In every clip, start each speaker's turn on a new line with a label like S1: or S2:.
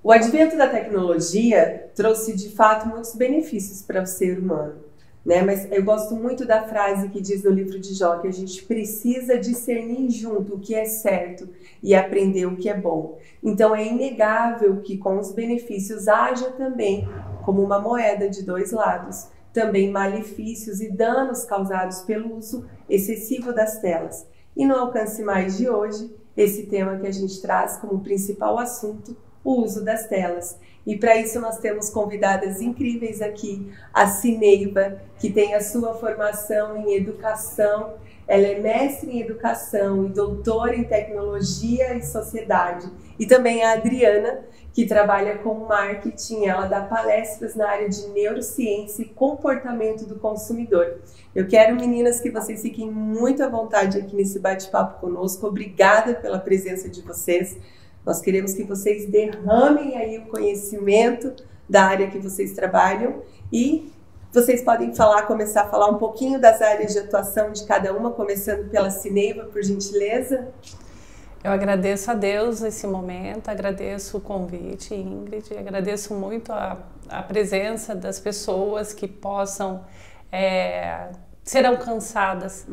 S1: O advento da tecnologia trouxe, de fato, muitos benefícios para o ser humano, né? Mas eu gosto muito da frase que diz no livro de Jó, que a gente precisa discernir junto o que é certo e aprender o que é bom. Então, é inegável que com os benefícios haja também, como uma moeda de dois lados, também malefícios e danos causados pelo uso excessivo das telas. E no Alcance Mais de hoje, esse tema que a gente traz como principal assunto, o uso das telas. E para isso nós temos convidadas incríveis aqui, a Cineiva, que tem a sua formação em educação, ela é mestre em educação e doutora em tecnologia e sociedade. E também a Adriana, que trabalha com marketing, ela dá palestras na área de neurociência e comportamento do consumidor. Eu quero, meninas, que vocês fiquem muito à vontade aqui nesse bate-papo conosco. Obrigada pela presença de vocês. Nós queremos que vocês derramem aí o conhecimento da área que vocês trabalham e vocês podem começar a falar um pouquinho das áreas de atuação de cada uma, começando pela Cineiva, por gentileza.
S2: Eu agradeço a Deus esse momento, agradeço o convite, Ingrid, agradeço muito a presença das pessoas que possam ser alcançadas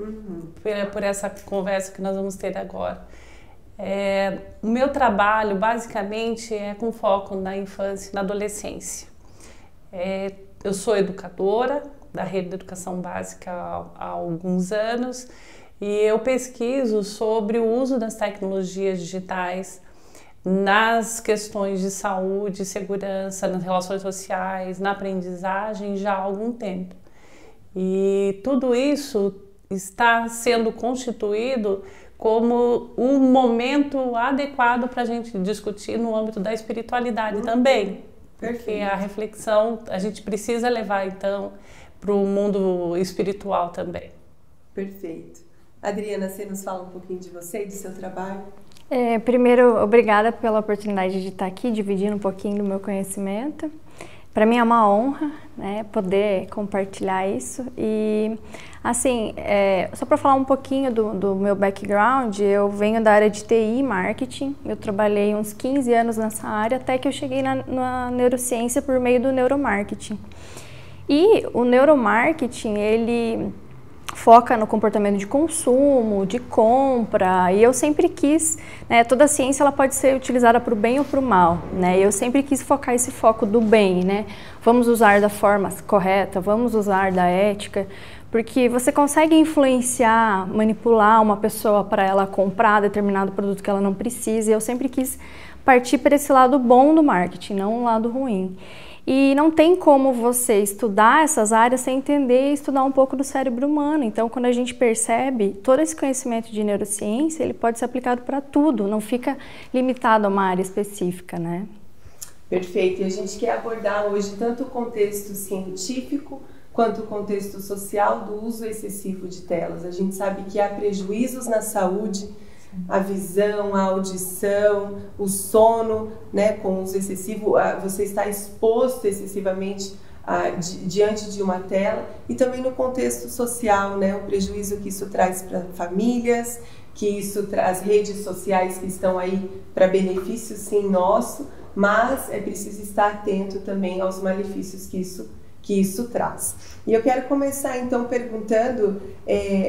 S2: por essa conversa que nós vamos ter agora. O meu trabalho basicamente é com foco na infância e na adolescência. Eu sou educadora da rede de educação básica há alguns anos e eu pesquiso sobre o uso das tecnologias digitais nas questões de saúde, segurança, nas relações sociais, na aprendizagem já há algum tempo. E tudo isso está sendo constituído como um momento adequado para a gente discutir no âmbito da espiritualidade também. Perfeito. Porque a reflexão a gente precisa levar então para o mundo espiritual também.
S1: Perfeito. Adriana, você nos fala um pouquinho de você e do seu trabalho?
S3: Primeiro, obrigada pela oportunidade de estar aqui dividindo um pouquinho do meu conhecimento. Para mim é uma honra, né, poder compartilhar isso e, assim, só para falar um pouquinho do meu background, eu venho da área de TI e marketing, eu trabalhei uns 15 anos nessa área até que eu cheguei na neurociência por meio do neuromarketing. E o neuromarketing, ele foca no comportamento de consumo, de compra, e eu sempre quis, né, toda a ciência ela pode ser utilizada para o bem ou para o mal, né, eu sempre quis focar esse foco do bem, né, vamos usar da forma correta, vamos usar da ética, porque você consegue influenciar, manipular uma pessoa para ela comprar determinado produto que ela não precisa, e eu sempre quis partir para esse lado bom do marketing, não um lado ruim. E não tem como você estudar essas áreas sem entender e estudar um pouco do cérebro humano. Então, quando a gente percebe, todo esse conhecimento de neurociência, ele pode ser aplicado para tudo, não fica limitado a uma área específica, né?
S1: Perfeito. E a gente quer abordar hoje tanto o contexto científico quanto o contexto social do uso excessivo de telas. A gente sabe que há prejuízos na saúde, a visão, a audição, o sono, né, com o uso excessivo, você está exposto excessivamente diante de uma tela, e também no contexto social, né, o prejuízo que isso traz para famílias, que isso traz redes sociais que estão aí para benefício sim nosso, mas é preciso estar atento também aos malefícios que isso traz. E eu quero começar então perguntando,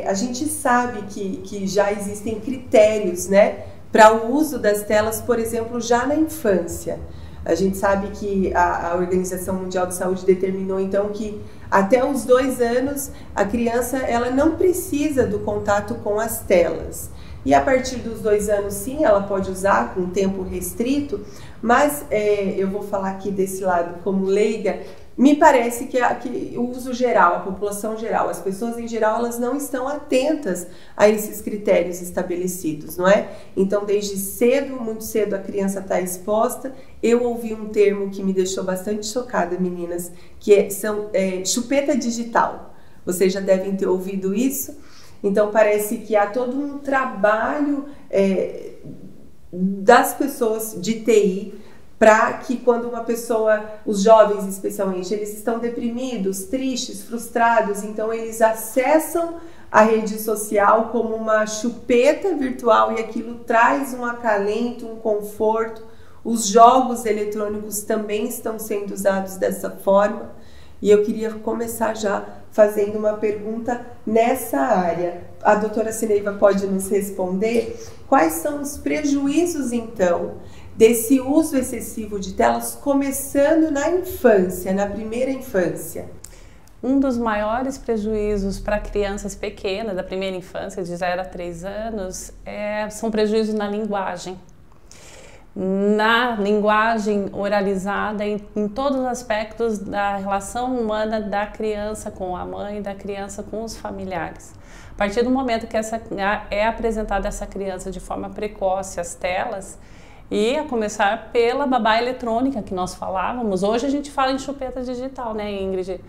S1: a gente sabe que já existem critérios, né, para o uso das telas, por exemplo, já na infância. A gente sabe que a Organização Mundial de Saúde determinou então que até os 2 anos a criança ela não precisa do contato com as telas. E a partir dos 2 anos, sim, ela pode usar com tempo restrito, mas eu vou falar aqui desse lado como leiga. Me parece que o uso geral, a população geral, as pessoas em geral, elas não estão atentas a esses critérios estabelecidos, não é? Então, desde cedo, muito cedo, a criança está exposta. Eu ouvi um termo que me deixou bastante chocada, meninas, que são chupeta digital. Vocês já devem ter ouvido isso. Então, parece que há todo um trabalho das pessoas de TI, para que quando uma pessoa, os jovens especialmente, eles estão deprimidos, tristes, frustrados, então eles acessam a rede social como uma chupeta virtual e aquilo traz um acalento, um conforto, os jogos eletrônicos também estão sendo usados dessa forma. E eu queria começar já fazendo uma pergunta nessa área. A doutora Cineiva pode nos responder quais são os prejuízos, então, desse uso excessivo de telas, começando na infância, na primeira infância?
S2: Um dos maiores prejuízos para crianças pequenas, da primeira infância, de 0 a 3 anos, são prejuízos na linguagem. Na linguagem oralizada, em todos os aspectos da relação humana da criança com a mãe, da criança com os familiares. A partir do momento que é apresentada essa criança de forma precoce às telas, e a começar pela babá eletrônica que nós falávamos, hoje a gente fala em chupeta digital, né, Ingrid?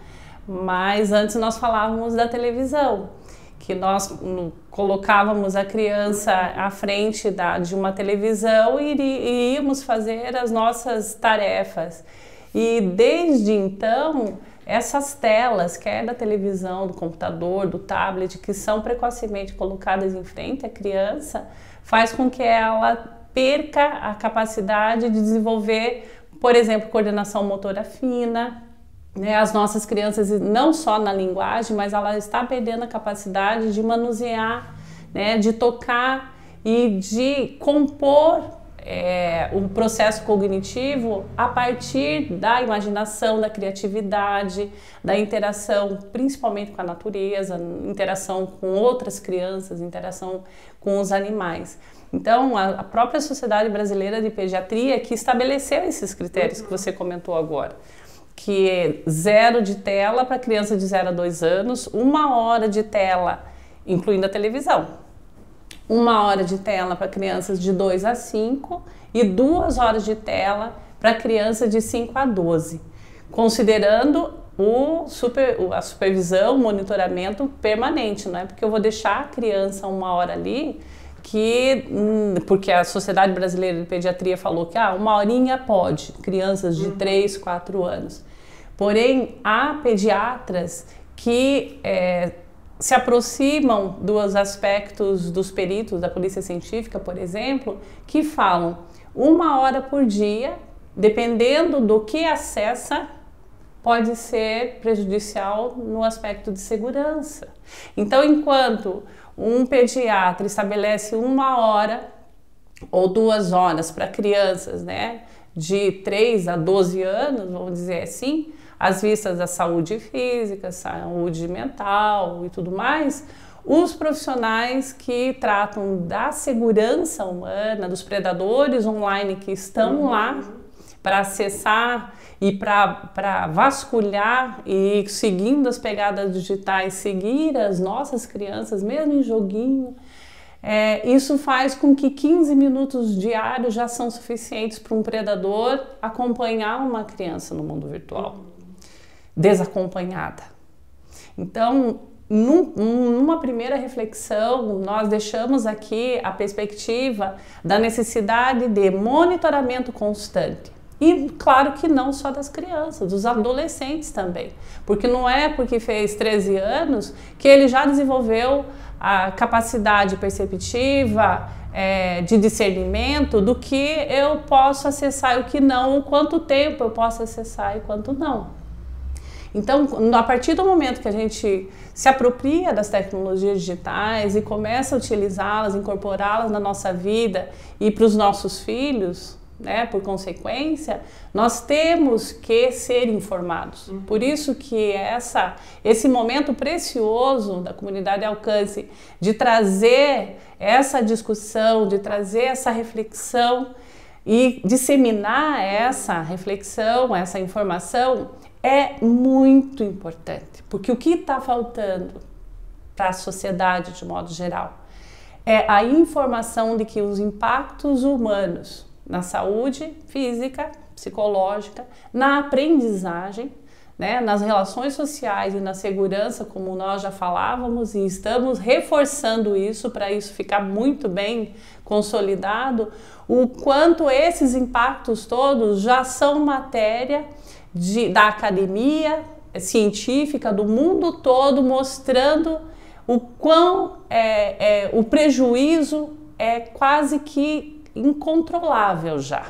S2: Mas antes nós falávamos da televisão, que nós colocávamos a criança à frente de uma televisão e íamos fazer as nossas tarefas. E desde então, essas telas, quer da televisão, do computador, do tablet, que são precocemente colocadas em frente à criança, faz com que ela perca a capacidade de desenvolver, por exemplo, coordenação motora fina, né? As nossas crianças, não só na linguagem, mas ela está perdendo a capacidade de manusear, né? De tocar e de compor o processo cognitivo a partir da imaginação, da criatividade, da interação, principalmente com a natureza, interação com outras crianças, interação com os animais. Então, a própria Sociedade Brasileira de Pediatria que estabeleceu esses critérios que você comentou agora, que é 0 de tela para criança de 0 a 2 anos, 1 hora de tela, incluindo a televisão, 1 hora de tela para crianças de 2 a 5 e 2 horas de tela para criança de 5 a 12, considerando a supervisão, o monitoramento permanente, não é porque eu vou deixar a criança 1 hora ali, porque a Sociedade Brasileira de Pediatria falou que 1 horinha pode, crianças de 3, 4 anos. Porém, há pediatras que se aproximam dos aspectos dos peritos da polícia científica, por exemplo, que falam 1 hora por dia, dependendo do que acessa, pode ser prejudicial no aspecto de segurança. Então, enquanto um pediatra estabelece 1 hora ou 2 horas para crianças, né, de 3 a 12 anos, vamos dizer assim, às vistas da saúde física, saúde mental e tudo mais, os profissionais que tratam da segurança humana, dos predadores online que estão lá para acessar e para vasculhar e, seguindo as pegadas digitais, seguir as nossas crianças, mesmo em joguinho, isso faz com que 15 minutos diários já são suficientes para um predador acompanhar uma criança no mundo virtual, desacompanhada. Então, numa primeira reflexão, nós deixamos aqui a perspectiva da necessidade de monitoramento constante. E claro que não só das crianças, dos adolescentes também. Porque não é porque fez 13 anos que ele já desenvolveu a capacidade perceptiva, de discernimento do que eu posso acessar e o que não, o quanto tempo eu posso acessar e quanto não. Então, a partir do momento que a gente se apropria das tecnologias digitais e começa a utilizá-las, incorporá-las na nossa vida e para os nossos filhos, né, por consequência, nós temos que ser informados. Por isso que esse momento precioso da comunidade Alcance de trazer essa discussão, de trazer essa reflexão e disseminar essa reflexão, essa informação, é muito importante, porque o que está faltando para a sociedade de modo geral é a informação de que os impactos humanos na saúde física, psicológica, na aprendizagem, né, nas relações sociais e na segurança, como nós já falávamos, e estamos reforçando isso para isso ficar muito bem consolidado, o quanto esses impactos todos já são matéria da academia científica do mundo todo, mostrando o quão o prejuízo é quase que incontrolável já.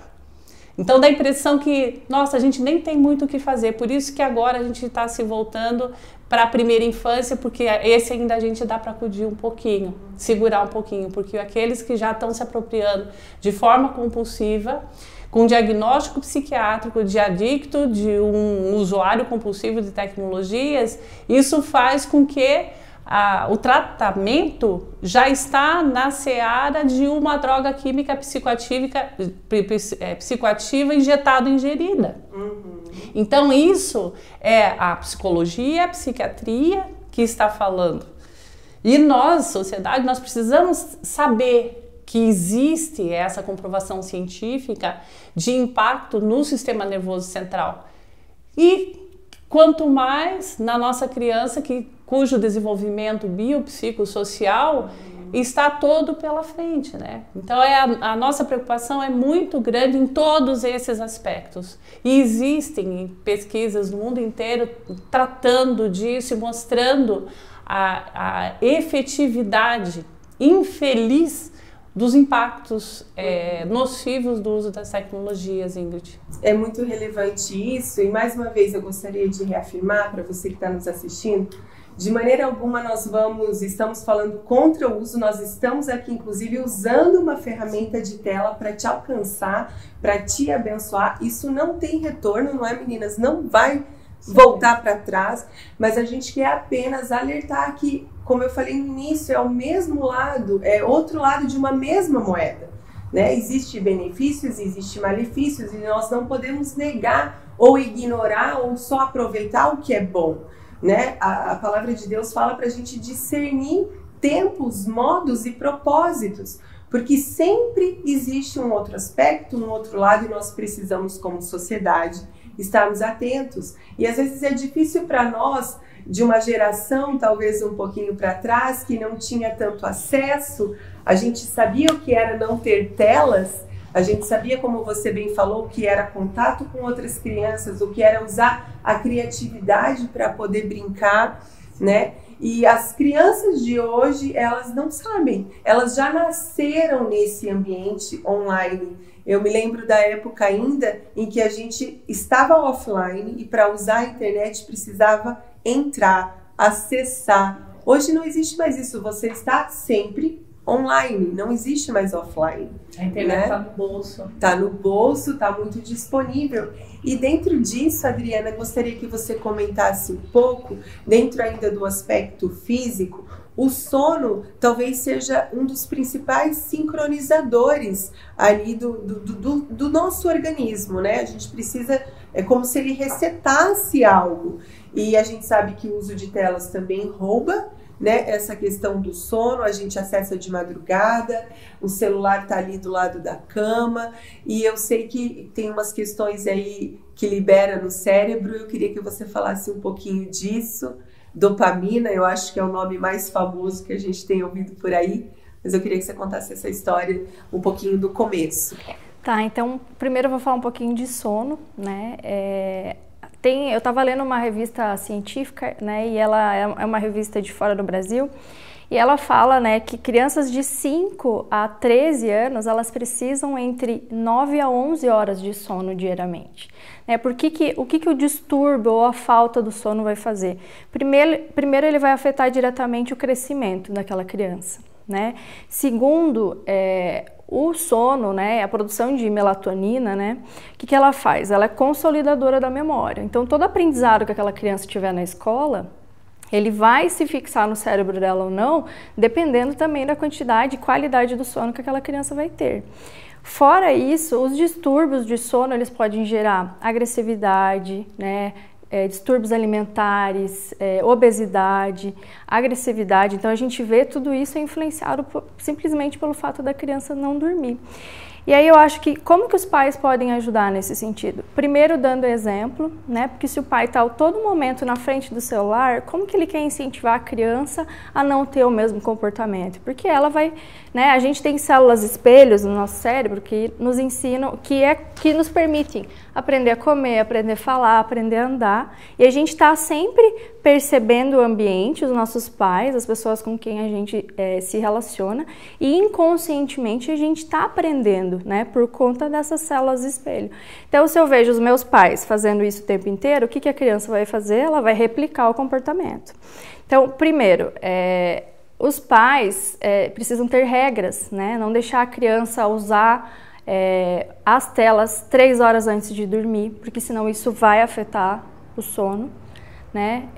S2: Então dá a impressão que, nossa, a gente nem tem muito o que fazer, por isso que agora a gente está se voltando para a primeira infância, porque esse ainda a gente dá para acudir um pouquinho, segurar um pouquinho, porque aqueles que já estão se apropriando de forma compulsiva, com diagnóstico psiquiátrico de adicto, de um usuário compulsivo de tecnologias, isso faz com que o tratamento já está na seara de uma droga química psicoativa injetada, ingerida. Então isso é a psicologia, a psiquiatria que está falando. E nós, sociedade, nós precisamos saber que existe essa comprovação científica de impacto no sistema nervoso central. E quanto mais na nossa criança cujo desenvolvimento biopsicossocial está todo pela frente, né? Então a nossa preocupação é muito grande em todos esses aspectos. E existem pesquisas no mundo inteiro tratando disso e mostrando a efetividade infeliz dos impactos nocivos do uso das tecnologias, Ingrid.
S1: É muito relevante isso, e mais uma vez eu gostaria de reafirmar para você que está nos assistindo, de maneira alguma estamos falando contra o uso, nós estamos aqui inclusive usando uma ferramenta de tela para te alcançar, para te abençoar. Isso não tem retorno, não é, meninas? Não vai voltar para trás, mas a gente quer apenas alertar que, como eu falei no início, é o mesmo lado, é outro lado de uma mesma moeda, né? Existe benefícios, existe malefícios, e nós não podemos negar ou ignorar ou só aproveitar o que é bom, né? A palavra de Deus fala para a gente discernir tempos, modos e propósitos, porque sempre existe um outro aspecto, um outro lado, e nós precisamos, como sociedade, estarmos atentos. E às vezes é difícil para nós, de uma geração talvez um pouquinho para trás, que não tinha tanto acesso, a gente sabia o que era não ter telas, a gente sabia, como você bem falou, o que era contato com outras crianças, o que era usar a criatividade para poder brincar, né? E as crianças de hoje, elas não sabem, elas já nasceram nesse ambiente online. Eu me lembro da época ainda em que a gente estava offline e para usar a internet precisava entrar, acessar. Hoje não existe mais isso, você está sempre online, não existe mais offline.
S2: A internet está, né, no bolso.
S1: Está no bolso, está muito disponível. E dentro disso, Adriana, gostaria que você comentasse um pouco, dentro ainda do aspecto físico, o sono talvez seja um dos principais sincronizadores ali do nosso organismo, né? A gente precisa, é como se ele resetasse algo. E a gente sabe que o uso de telas também rouba, né, essa questão do sono, a gente acessa de madrugada, o celular está ali do lado da cama, e eu sei que tem umas questões aí que libera no cérebro. Eu queria que você falasse um pouquinho disso. Dopamina, eu acho que é o nome mais famoso que a gente tem ouvido por aí, mas eu queria que você contasse essa história um pouquinho do começo.
S3: Tá, então primeiro eu vou falar um pouquinho de sono, né? Eu estava lendo uma revista científica, né, e ela é uma revista de fora do Brasil, e ela fala, né, que crianças de 5 a 13 anos, elas precisam entre 9 a 11 horas de sono diariamente. Né? O que o distúrbio ou a falta do sono vai fazer? Primeiro ele vai afetar diretamente o crescimento daquela criança, né? Segundo, o sono, né, a produção de melatonina, né, o que ela faz? Ela é consolidadora da memória. Então, todo aprendizado que aquela criança tiver na escola, ele vai se fixar no cérebro dela ou não, dependendo também da quantidade e qualidade do sono que aquela criança vai ter. Fora isso, os distúrbios de sono, eles podem gerar agressividade, né, distúrbios alimentares, obesidade, agressividade. Então a gente vê tudo isso é influenciado simplesmente pelo fato da criança não dormir. E aí eu acho que como que os pais podem ajudar nesse sentido? Primeiro dando exemplo, né? Porque se o pai está a todo momento na frente do celular, como que ele quer incentivar a criança a não ter o mesmo comportamento? Porque ela vai, né? A gente tem células espelhos no nosso cérebro que nos ensinam, que nos permitem aprender a comer, aprender a falar, aprender a andar. E a gente está sempre percebendo o ambiente, os nossos pais, as pessoas com quem a gente se relaciona, e inconscientemente a gente está aprendendo repetindo, né? Por conta dessas células espelho. Então, se eu vejo os meus pais fazendo isso o tempo inteiro, o que que a criança vai fazer? Ela vai replicar o comportamento. Então, primeiro, os pais precisam ter regras, né? Não deixar a criança usar as telas 3 horas antes de dormir, porque senão isso vai afetar o sono, né?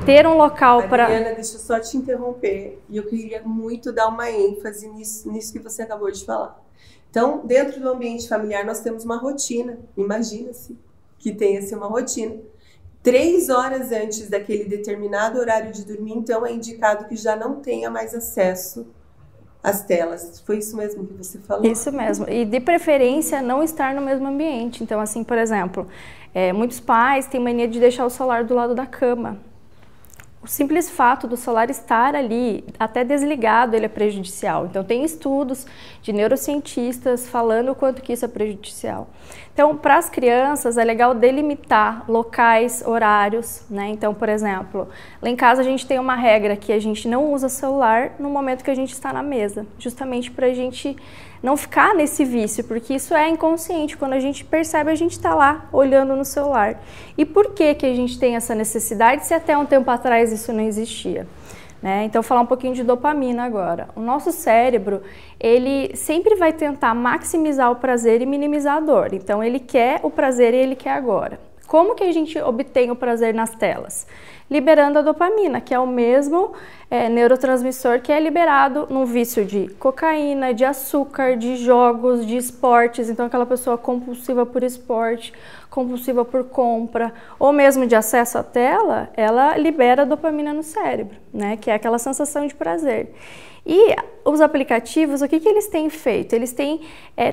S3: Ter um local para...
S1: Adriana, deixa eu só te interromper, e eu queria muito dar uma ênfase nisso que você acabou de falar. Então, dentro do ambiente familiar, nós temos uma rotina, imagina-se que tenha-se uma rotina. 3 horas antes daquele determinado horário de dormir, então é indicado que já não tenha mais acesso às telas. Foi isso mesmo que você falou?
S3: Isso mesmo. E de preferência não estar no mesmo ambiente. Então, assim, por exemplo, muitos pais têm mania de deixar o celular do lado da cama. O simples fato do celular estar ali, até desligado, ele é prejudicial. Então, tem estudos de neurocientistas falando o quanto que isso é prejudicial. Então, para as crianças, é legal delimitar locais, horários, né? Então, por exemplo, lá em casa a gente tem uma regra que a gente não usa celular no momento que a gente está na mesa, justamente para a gente não ficar nesse vício, porque isso é inconsciente. Quando a gente percebe, a gente está lá olhando no celular. E por que que a gente tem essa necessidade se até um tempo atrás isso não existia? Né? Então, falar um pouquinho de dopamina agora. O nosso cérebro, ele sempre vai tentar maximizar o prazer e minimizar a dor. Então, ele quer o prazer e ele quer agora. Como que a gente obtém o prazer nas telas? Liberando a dopamina, que é o mesmo neurotransmissor que é liberado no vício de cocaína, de açúcar, de jogos, de esportes. Então, aquela pessoa compulsiva por esporte, compulsiva por compra, ou mesmo de acesso à tela, ela libera a dopamina no cérebro, né? Que é aquela sensação de prazer. E os aplicativos, o que que eles têm feito? Eles têm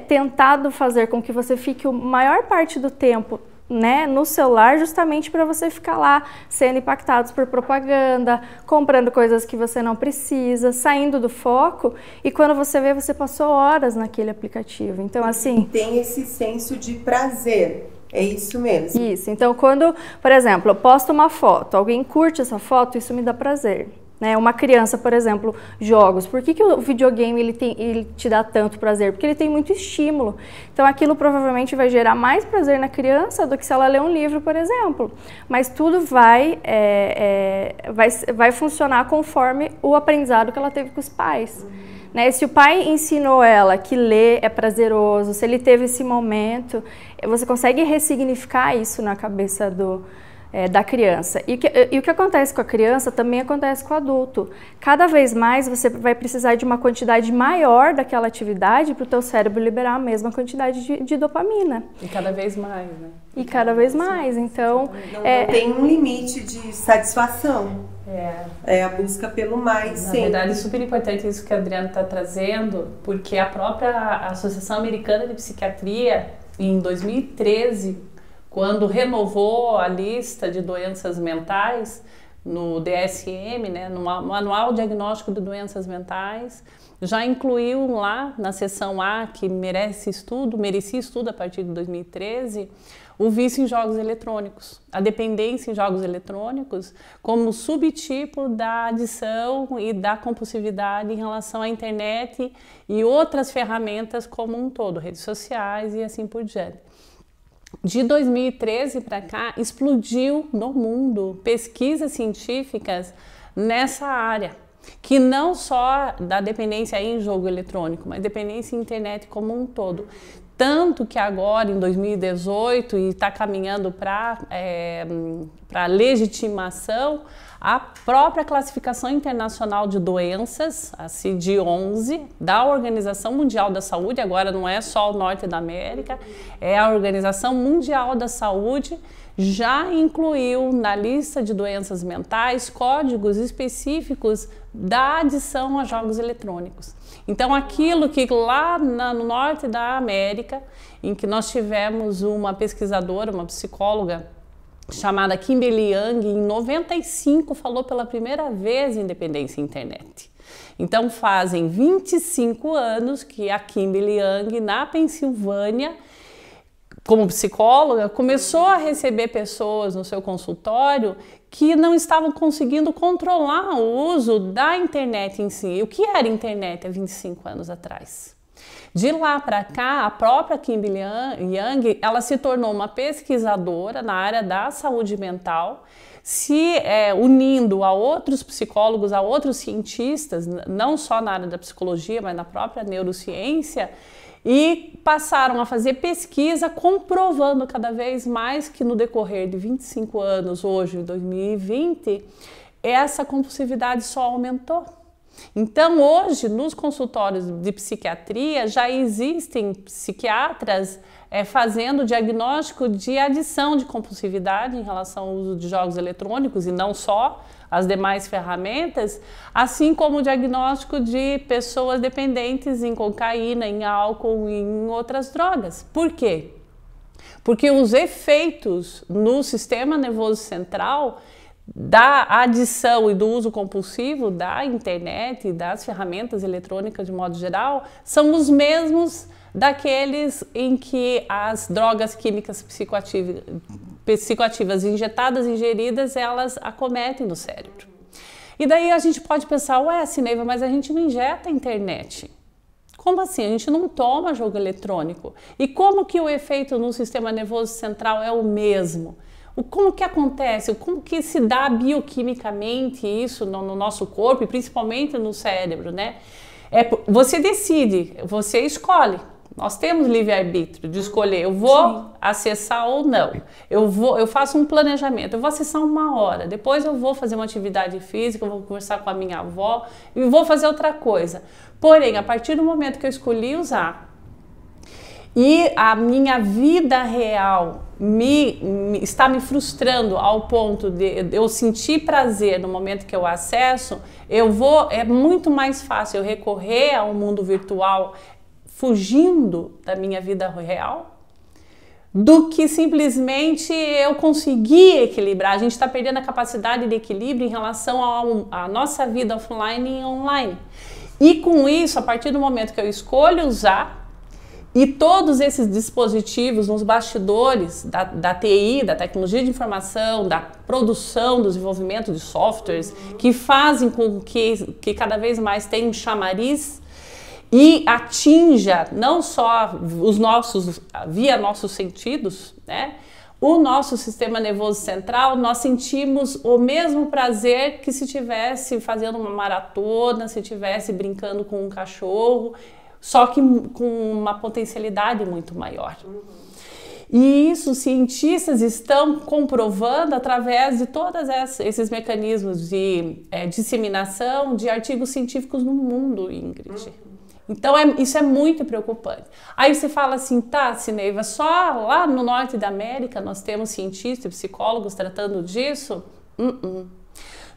S3: tentado fazer com que você fique a maior parte do tempo, né, no celular, justamente para você ficar lá sendo impactados por propaganda, comprando coisas que você não precisa, saindo do foco, e quando você vê, você passou horas naquele aplicativo. Então, assim...
S1: Tem esse senso de prazer, é isso mesmo?
S3: Isso. Então, quando, por exemplo, eu posto uma foto, alguém curte essa foto, isso me dá prazer. Né? Uma criança, por exemplo, jogos. Por que que o videogame ele te dá tanto prazer? Porque ele tem muito estímulo. Então aquilo provavelmente vai gerar mais prazer na criança do que se ela ler um livro, por exemplo. Mas tudo vai funcionar conforme o aprendizado que ela teve com os pais. Né? Se o pai ensinou ela que ler é prazeroso, se ele teve esse momento, você consegue ressignificar isso na cabeça da criança. E o que acontece com a criança também acontece com o adulto. Cada vez mais você vai precisar de uma quantidade maior daquela atividade para o teu cérebro liberar a mesma quantidade de dopamina.
S2: E cada vez mais, né?
S3: E cada vez mais. Então,
S1: não tem um limite de satisfação. É a busca pelo mais.
S2: Na verdade, é super importante isso que a Adriana está trazendo, porque a própria Associação Americana de Psiquiatria, em 2013, quando renovou a lista de doenças mentais no DSM, né, no Manual Diagnóstico de Doenças Mentais, já incluiu lá na seção A, que merecia estudo a partir de 2013, o vício em jogos eletrônicos, a dependência em jogos eletrônicos como subtipo da adição e da compulsividade em relação à internet e outras ferramentas como um todo, redes sociais e assim por diante. De 2013 para cá, explodiu no mundo pesquisas científicas nessa área, que não só da dependência em jogo eletrônico, mas dependência em internet como um todo. Tanto que agora, em 2018, e está caminhando para legitimação, a própria Classificação Internacional de Doenças, a CID-11, da Organização Mundial da Saúde, agora não é só o Norte da América, é a Organização Mundial da Saúde, já incluiu na lista de doenças mentais códigos específicos da adição a jogos eletrônicos. Então, aquilo que lá no norte da América, em que nós tivemos uma pesquisadora, uma psicóloga, chamada Kimberly Young, em 95 falou pela primeira vez em dependência em internet. Então, fazem 25 anos que a Kimberly Young, na Pensilvânia, como psicóloga, começou a receber pessoas no seu consultório que não estavam conseguindo controlar o uso da internet em si. O que era internet há 25 anos atrás? De lá para cá, a própria Kimberly Young, ela se tornou uma pesquisadora na área da saúde mental, se unindo a outros psicólogos, a outros cientistas, não só na área da psicologia, mas na própria neurociência, e passaram a fazer pesquisa comprovando cada vez mais que no decorrer de 25 anos, hoje em 2020, essa compulsividade só aumentou. Então, hoje, nos consultórios de psiquiatria, já existem psiquiatras fazendo diagnóstico de adição de compulsividade em relação ao uso de jogos eletrônicos e não só as demais ferramentas, assim como o diagnóstico de pessoas dependentes em cocaína, em álcool e em outras drogas. Por quê? Porque os efeitos no sistema nervoso central da adição e do uso compulsivo da internet e das ferramentas eletrônicas de modo geral são os mesmos daqueles em que as drogas químicas psicoativas injetadas, ingeridas, elas acometem no cérebro. E daí a gente pode pensar, ué, Sineiva, mas a gente não injeta a internet. Como assim? A gente não toma jogo eletrônico. E como que o efeito no sistema nervoso central é o mesmo? Como que acontece? Como que se dá bioquimicamente isso no nosso corpo e principalmente no cérebro, né? Você decide, você escolhe. Nós temos livre-arbítrio de escolher, eu vou acessar ou não. Eu faço um planejamento, eu vou acessar 1 hora, depois eu vou fazer uma atividade física, eu vou conversar com a minha avó e vou fazer outra coisa. Porém, a partir do momento que eu escolhi usar e a minha vida real está me frustrando ao ponto de eu sentir prazer no momento que eu acesso, é muito mais fácil eu recorrer ao mundo virtual fugindo da minha vida real do que simplesmente eu conseguir equilibrar. A gente está perdendo a capacidade de equilíbrio em relação à nossa vida offline e online. E com isso, a partir do momento que eu escolho usar, e todos esses dispositivos nos bastidores da TI, da tecnologia de informação, da produção, do desenvolvimento de softwares, que fazem com que cada vez mais tenha um chamariz e atinja não só via nossos sentidos, né? O nosso sistema nervoso central, nós sentimos o mesmo prazer que se estivesse fazendo uma maratona, se estivesse brincando com um cachorro, só que com uma potencialidade muito maior. E isso cientistas estão comprovando através de todos esses mecanismos de disseminação de artigos científicos no mundo, Ingrid. Então isso é muito preocupante. Aí você fala assim, tá, Sineiva, só lá no norte da América nós temos cientistas e psicólogos tratando disso?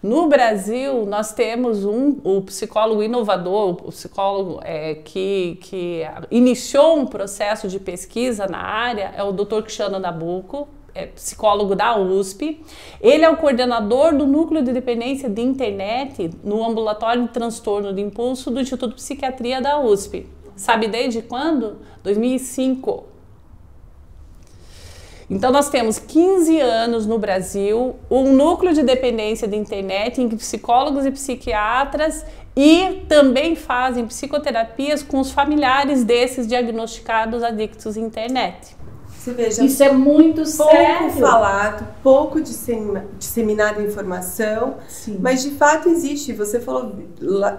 S2: No Brasil, nós temos o psicólogo inovador, o psicólogo que iniciou um processo de pesquisa na área, é o Dr. Cristiano Nabuco, psicólogo da USP. Ele é o coordenador do Núcleo de Dependência de Internet no Ambulatório de Transtorno de Impulso do Instituto de Psiquiatria da USP. Sabe desde quando? 2005. Então, nós temos 15 anos no Brasil, um núcleo de dependência de internet em que psicólogos e psiquiatras e também fazem psicoterapias com os familiares desses diagnosticados adictos à internet.
S1: Você veja,
S4: isso é muito sério.
S1: Pouco falado, pouco disseminada a informação, sim, mas de fato existe. Você falou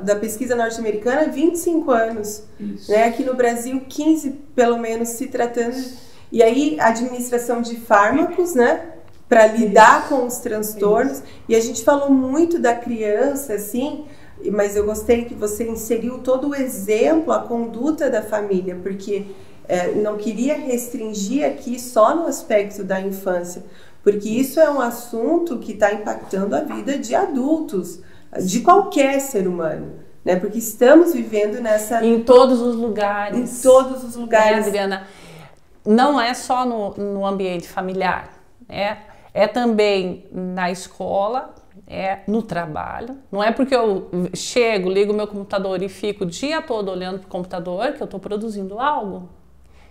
S1: da pesquisa norte-americana, 25 anos, né? Aqui no Brasil, 15 pelo menos se tratando. E aí, a administração de fármacos, né, para lidar com os transtornos. E a gente falou muito da criança, assim, mas eu gostei que você inseriu todo o exemplo, a conduta da família, porque não queria restringir aqui só no aspecto da infância, porque isso é um assunto que está impactando a vida de adultos, de qualquer ser humano, né? Porque estamos vivendo nessa...
S2: Em todos os lugares.
S1: Em todos os lugares.
S2: Adriana, não é só no ambiente familiar, é também na escola, no trabalho. Não é porque eu chego, ligo meu computador e fico o dia todo olhando para o computador que eu estou produzindo algo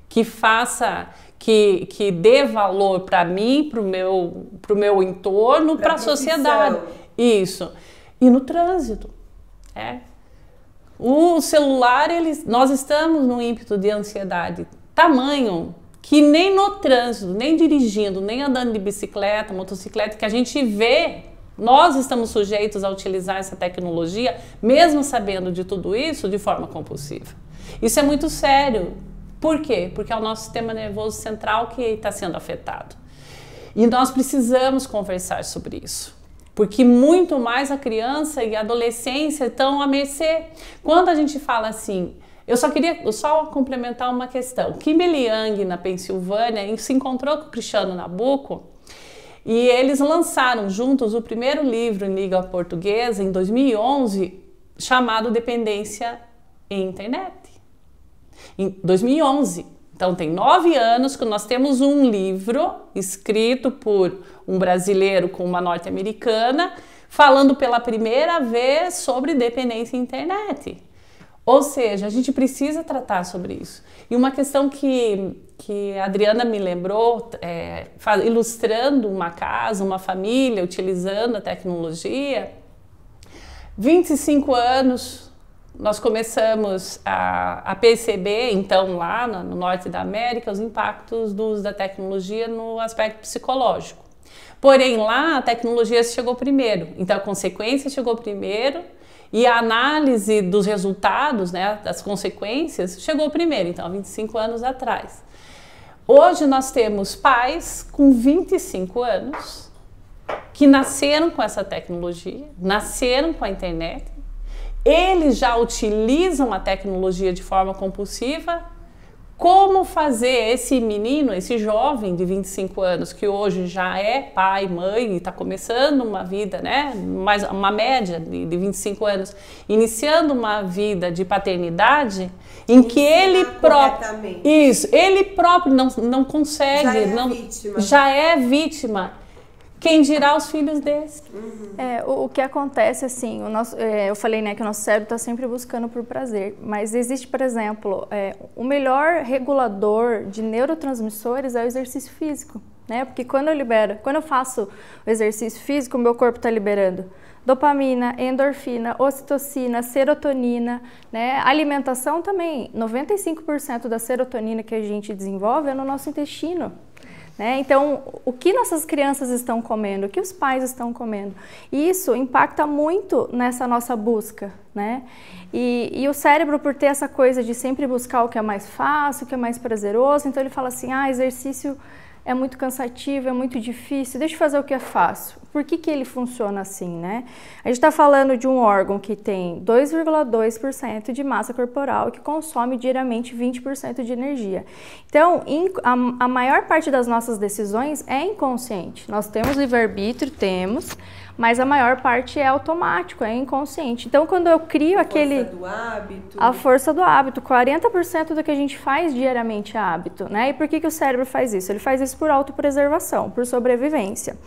S2: que faça, que dê valor para mim, para o meu entorno, para a sociedade. Isso. E no trânsito, O celular, nós estamos num ímpeto de ansiedade tamanho que nem no trânsito, nem dirigindo, nem andando de bicicleta, motocicleta, que a gente vê, nós estamos sujeitos a utilizar essa tecnologia, mesmo sabendo de tudo isso, de forma compulsiva. Isso é muito sério. Por quê? Porque é o nosso sistema nervoso central que está sendo afetado. E nós precisamos conversar sobre isso. Porque muito mais a criança e a adolescência estão à mercê. Quando a gente fala assim, eu só complementar uma questão. Kim Il-young, na Pensilvânia, se encontrou com o Cristiano Nabuco e eles lançaram juntos o primeiro livro em língua portuguesa, em 2011, chamado Dependência em Internet. Em 2011. Então tem 9 anos que nós temos um livro escrito por um brasileiro com uma norte-americana falando pela primeira vez sobre dependência em internet. Ou seja, a gente precisa tratar sobre isso. E uma questão que a Adriana me lembrou, ilustrando uma casa, uma família, utilizando a tecnologia, 25 anos... Nós começamos a perceber, então, lá no norte da América, os impactos do uso da tecnologia no aspecto psicológico. Porém, lá a tecnologia chegou primeiro, então a consequência chegou primeiro e a análise dos resultados, né, das consequências, chegou primeiro, então, há 25 anos atrás. Hoje nós temos pais com 25 anos que nasceram com essa tecnologia, nasceram com a internet. Eles já utilizam a tecnologia de forma compulsiva. Como fazer esse menino, esse jovem de 25 anos, que hoje já é pai, mãe, e está começando uma vida, né, uma média de 25 anos, iniciando uma vida de paternidade, em que ele próprio, ele próprio não consegue, já é vítima. Quem dirá os filhos deles?
S3: O que acontece, assim, eu falei, né, que o nosso cérebro está sempre buscando por prazer, mas existe, por exemplo, o melhor regulador de neurotransmissores é o exercício físico, né? Porque quando eu faço o exercício físico, o meu corpo está liberando dopamina, endorfina, ocitocina, serotonina, né? Alimentação também, 95% da serotonina que a gente desenvolve é no nosso intestino. Então, o que nossas crianças estão comendo, o que os pais estão comendo, isso impacta muito nessa nossa busca, né? E o cérebro, por ter essa coisa de sempre buscar o que é mais fácil, o que é mais prazeroso, então ele fala assim, exercício é muito cansativo, é muito difícil, deixa eu fazer o que é fácil. Por que ele funciona assim, né? A gente está falando de um órgão que tem 2,2% de massa corporal e que consome diariamente 20% de energia. Então, a maior parte das nossas decisões é inconsciente. Nós temos livre-arbítrio, mas a maior parte é automático, é inconsciente. Então, quando eu crio a força do hábito, 40% do que a gente faz diariamente é hábito, né? E por que o cérebro faz isso? Ele faz isso por autopreservação, por sobrevivência.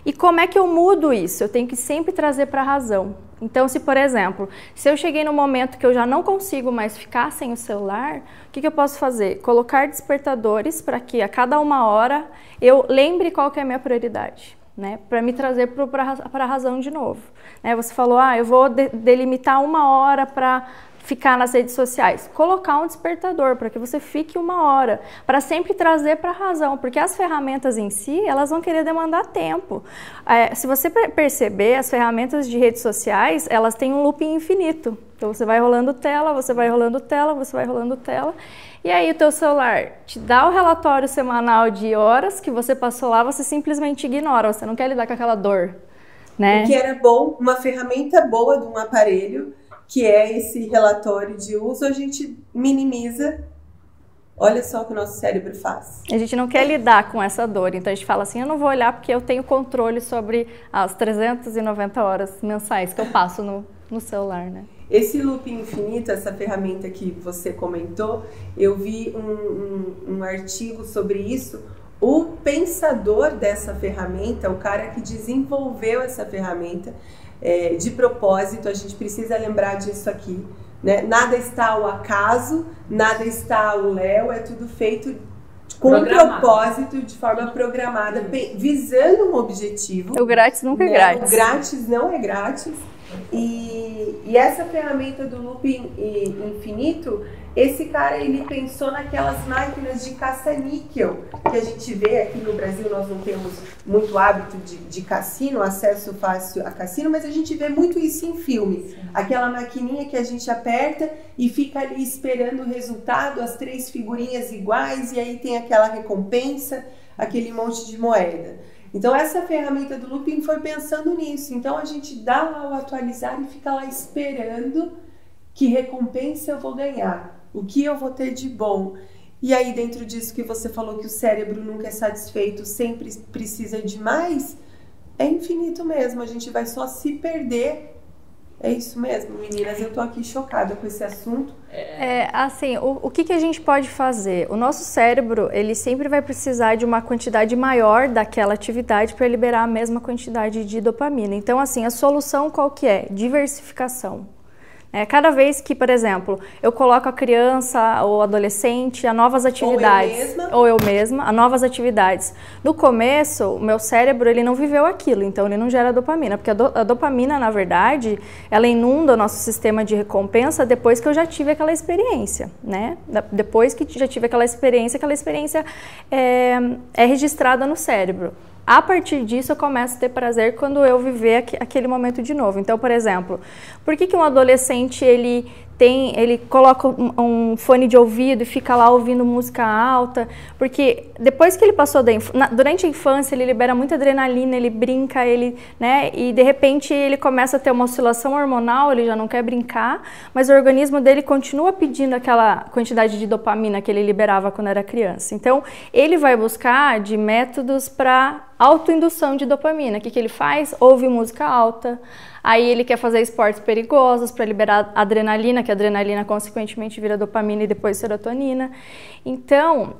S3: E como é que eu mudo isso? Eu tenho que sempre trazer para a razão. Então, por exemplo, se eu cheguei no momento que eu já não consigo mais ficar sem o celular, o que eu posso fazer? Colocar despertadores para que a cada 1 hora eu lembre qual que é a minha prioridade, né? Para me trazer para a razão de novo. Você falou, eu vou delimitar 1 hora para ficar nas redes sociais. Colocar um despertador para que você fique 1 hora, para sempre trazer para a razão, porque as ferramentas em si, elas vão querer demandar tempo. Se você perceber, as ferramentas de redes sociais, elas têm um looping infinito. Então você vai rolando tela, você vai rolando tela, você vai rolando tela, e aí o teu celular te dá o relatório semanal de horas que você passou lá, você simplesmente ignora, você não quer lidar com aquela dor, né?
S1: O que era bom, uma ferramenta boa de um aparelho, que é esse relatório de uso, a gente minimiza. Olha só o que o nosso cérebro faz.
S3: A gente não quer lidar com essa dor, então a gente fala assim, eu não vou olhar porque eu tenho controle sobre as 390 horas mensais que eu passo no celular, né?
S1: Esse looping infinito, essa ferramenta que você comentou, eu vi um artigo sobre isso. O pensador dessa ferramenta, o cara que desenvolveu essa ferramenta, de propósito, a gente precisa lembrar disso aqui, né? Nada está ao acaso, nada está ao léu, é tudo feito com um propósito, de forma programada, visando um objetivo.
S3: O grátis nunca é grátis.
S1: O grátis não é grátis. E E essa ferramenta do looping infinito, esse cara, ele pensou naquelas máquinas de caça-níquel que a gente vê aqui no Brasil. Nós não temos muito hábito de cassino, acesso fácil a cassino, mas a gente vê muito isso em filme. Sim. Aquela maquininha que a gente aperta e fica ali esperando o resultado, as 3 figurinhas iguais, e aí tem aquela recompensa, aquele monte de moeda. Então essa ferramenta do looping foi pensando nisso. Então a gente dá lá o atualizar e fica lá esperando que recompensa eu vou ganhar. O que eu vou ter de bom? E aí, dentro disso que você falou, que o cérebro nunca é satisfeito, sempre precisa de mais, é infinito mesmo, a gente vai só se perder. É isso mesmo, meninas, eu tô aqui chocada com esse assunto.
S3: Assim, o que a gente pode fazer? O nosso cérebro, ele sempre vai precisar de uma quantidade maior daquela atividade para liberar a mesma quantidade de dopamina. Então, assim, a solução qual que é? Diversificação. Cada vez que, por exemplo, eu coloco a criança ou adolescente a novas atividades, ou eu mesma, a novas atividades. No começo, o meu cérebro, ele não viveu aquilo, então ele não gera dopamina, porque a dopamina, na verdade, ela inunda o nosso sistema de recompensa depois que eu já tive aquela experiência, né? Depois que já tive aquela experiência é registrada no cérebro. A partir disso, eu começo a ter prazer quando eu viver aquele momento de novo. Então, por exemplo, por que um adolescente ele coloca um fone de ouvido e fica lá ouvindo música alta? Porque depois que ele passou durante a infância, ele libera muita adrenalina, ele brinca, né? E de repente ele começa a ter uma oscilação hormonal, ele já não quer brincar, mas o organismo dele continua pedindo aquela quantidade de dopamina que ele liberava quando era criança. Então, ele vai buscar de métodos para autoindução de dopamina. O que ele faz? Ouve música alta, aí ele quer fazer esportes perigosos para liberar adrenalina, que a adrenalina consequentemente vira dopamina e depois serotonina. Então,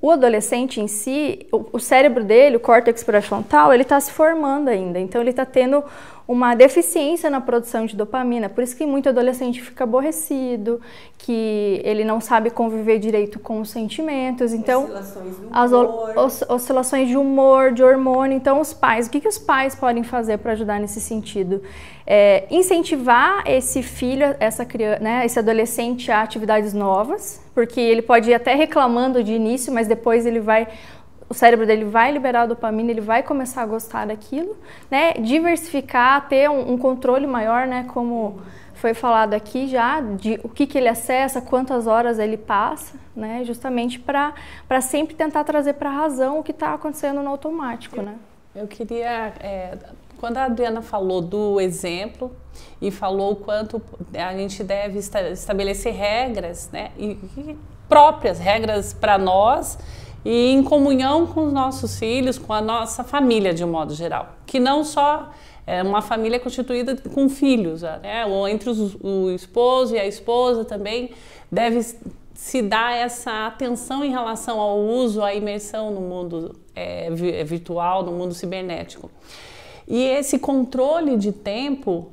S3: o adolescente em si, o cérebro dele, o córtex pré-frontal, ele está se formando ainda, então ele está tendo uma deficiência na produção de dopamina, por isso que muito adolescente fica aborrecido, que ele não sabe conviver direito com os sentimentos, então
S1: oscilações do
S3: humor. Oscilações de humor, de hormônio. Então os pais, o que os pais podem fazer para ajudar nesse sentido? Incentivar esse filho, essa criança, né, esse adolescente a atividades novas, porque ele pode ir até reclamando de início, mas depois o cérebro dele vai liberar a dopamina, ele vai começar a gostar daquilo, né? Diversificar, ter um controle maior, né? Como foi falado aqui já, de o que ele acessa, quantas horas ele passa, né? Justamente para sempre tentar trazer para a razão o que está acontecendo no automático, né?
S2: Eu queria, quando a Adriana falou do exemplo e falou o quanto a gente deve estabelecer regras, né? E próprias regras para nós, e em comunhão com os nossos filhos, com a nossa família de um modo geral, que não só é uma família constituída com filhos, né? Ou entre o esposo e a esposa também deve se dar essa atenção em relação ao uso, à imersão no mundo virtual, no mundo cibernético. E esse controle de tempo,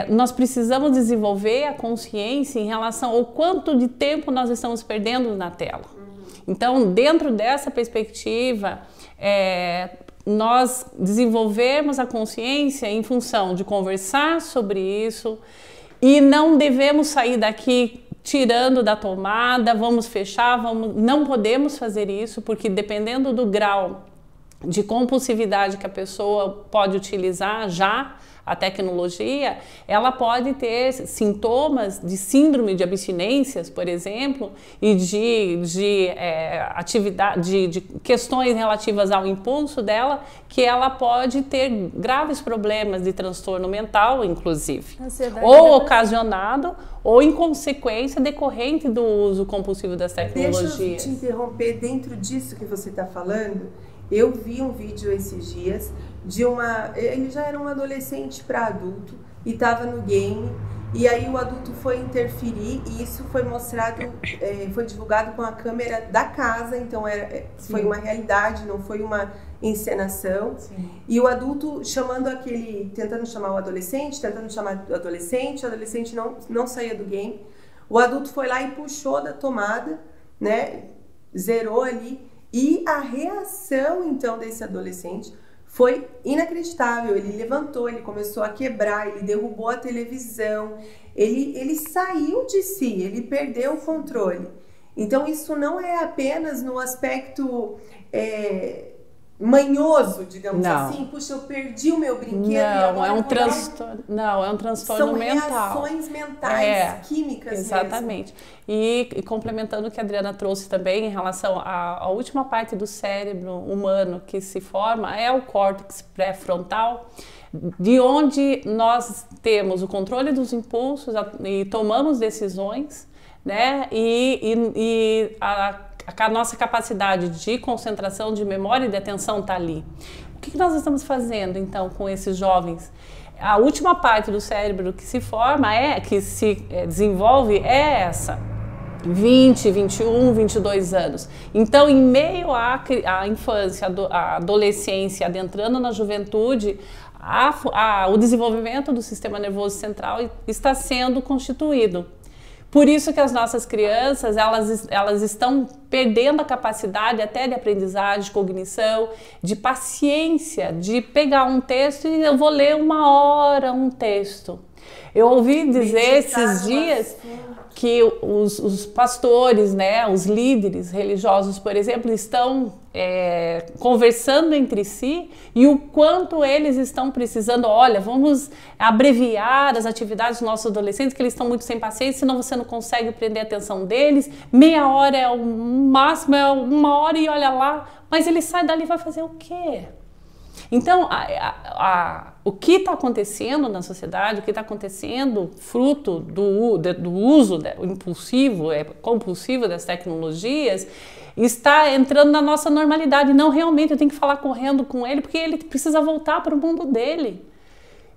S2: nós precisamos desenvolver a consciência em relação ao quanto de tempo nós estamos perdendo na tela. Então, dentro dessa perspectiva, nós desenvolvemos a consciência em função de conversar sobre isso e não devemos sair daqui tirando da tomada, vamos fechar, não podemos fazer isso, porque dependendo do grau de compulsividade que a pessoa pode utilizar já, a tecnologia, ela pode ter sintomas de síndrome de abstinências, por exemplo, e de questões relativas ao impulso dela, que ela pode ter graves problemas de transtorno mental, inclusive, ou ocasionado ou em consequência decorrente do uso compulsivo das tecnologias.
S1: Deixa eu te interromper dentro disso que você está falando. Eu vi um vídeo esses dias de ele já era um adolescente para adulto e estava no game, e aí o adulto foi interferir e isso foi mostrado, foi divulgado com a câmera da casa, então foi uma realidade, não foi uma encenação. Sim. E o adulto tentando chamar o adolescente, o adolescente não saía do game, o adulto foi lá e puxou da tomada, né, zerou ali. E a reação, então, desse adolescente foi inacreditável. Ele levantou, ele começou a quebrar, ele derrubou a televisão, ele saiu de si, ele perdeu o controle. Então isso não é apenas no aspecto manhoso, digamos assim, puxa, eu perdi o meu brinquedo.
S2: Não, é um transtorno. Não, é um transtorno mental.
S1: São reações mentais, químicas.
S2: Exatamente. E complementando o que a Adriana trouxe também em relação à última parte do cérebro humano que se forma é o córtex pré-frontal, de onde nós temos o controle dos impulsos e tomamos decisões, né? E a nossa capacidade de concentração, de memória e de atenção está ali. O que nós estamos fazendo, então, com esses jovens? A última parte do cérebro que se forma, que se desenvolve, é essa. 20, 21, 22 anos. Então, em meio à infância, à adolescência, adentrando na juventude, o desenvolvimento do sistema nervoso central está sendo constituído. Por isso que as nossas crianças, elas estão perdendo a capacidade até de aprendizagem, de cognição, de paciência, de pegar um texto e eu vou ler 1 hora um texto. Eu ouvi dizer esses dias que os pastores, né, os líderes religiosos, por exemplo, estão conversando entre si e o quanto eles estão precisando, olha, vamos abreviar as atividades dos nossos adolescentes, que eles estão muito sem paciência, senão você não consegue prender a atenção deles, meia hora é o máximo, é 1 hora e olha lá, mas ele sai dali e vai fazer o quê? Então, o que está acontecendo na sociedade, o que está acontecendo fruto do uso impulsivo, compulsivo das tecnologias, está entrando na nossa normalidade. Não, realmente, eu tenho que falar correndo com ele, porque ele precisa voltar para o mundo dele.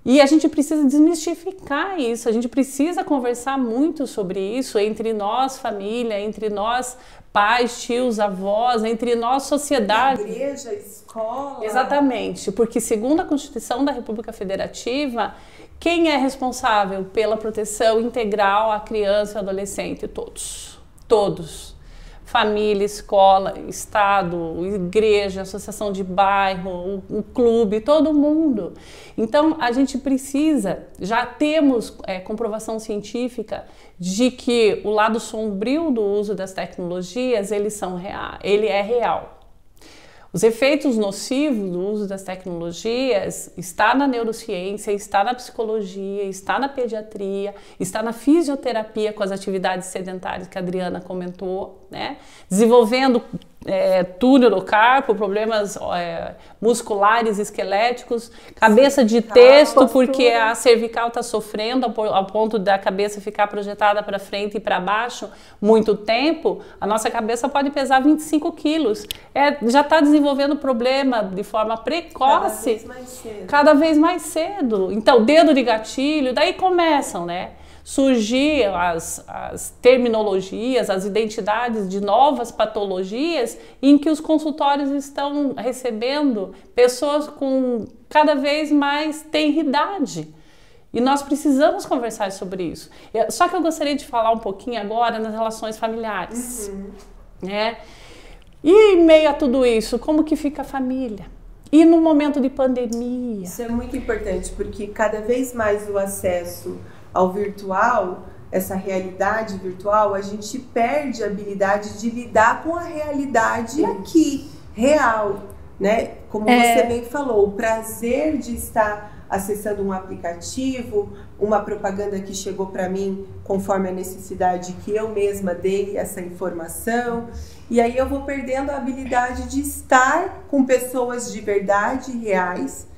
S2: E a gente precisa desmistificar isso, a gente precisa conversar muito sobre isso entre nós, família, entre nós, pais, tios, avós, entre nós, sociedade.
S1: Igreja, escola.
S2: Exatamente, porque segundo a Constituição da República Federativa, quem é responsável pela proteção integral à criança e ao adolescente? Todos. Todos. Família, escola, estado, igreja, associação de bairro, o clube, todo mundo. Então, a gente precisa, já temos comprovação científica de que o lado sombrio do uso das tecnologias, ele é real. Os efeitos nocivos do uso das tecnologias está na neurociência, está na psicologia, está na pediatria, está na fisioterapia com as atividades sedentárias que a Adriana comentou, né? Desenvolvendo túnel no carpo, problemas musculares, esqueléticos, cabeça de texto, porque a cervical está sofrendo ao ponto da cabeça ficar projetada para frente e para baixo muito tempo. A nossa cabeça pode pesar 25 quilos. Já está desenvolvendo problema de forma precoce, cada vez mais cedo. Então, dedo de gatilho, daí começam, né? Surgir as terminologias, as identidades de novas patologias em que os consultórios estão recebendo pessoas com cada vez mais tenridade. E nós precisamos conversar sobre isso. Só que eu gostaria de falar um pouquinho agora nas relações familiares. Né? E em meio a tudo isso, como que fica a família? E no momento de pandemia?
S1: Isso é muito importante, porque cada vez mais o acesso ao virtual, essa realidade virtual, a gente perde a habilidade de lidar com a realidade aqui, real, né? Como você bem falou, o prazer de estar acessando um aplicativo, uma propaganda que chegou para mim conforme a necessidade que eu mesma dei essa informação, e aí eu vou perdendo a habilidade de estar com pessoas de verdade, reais.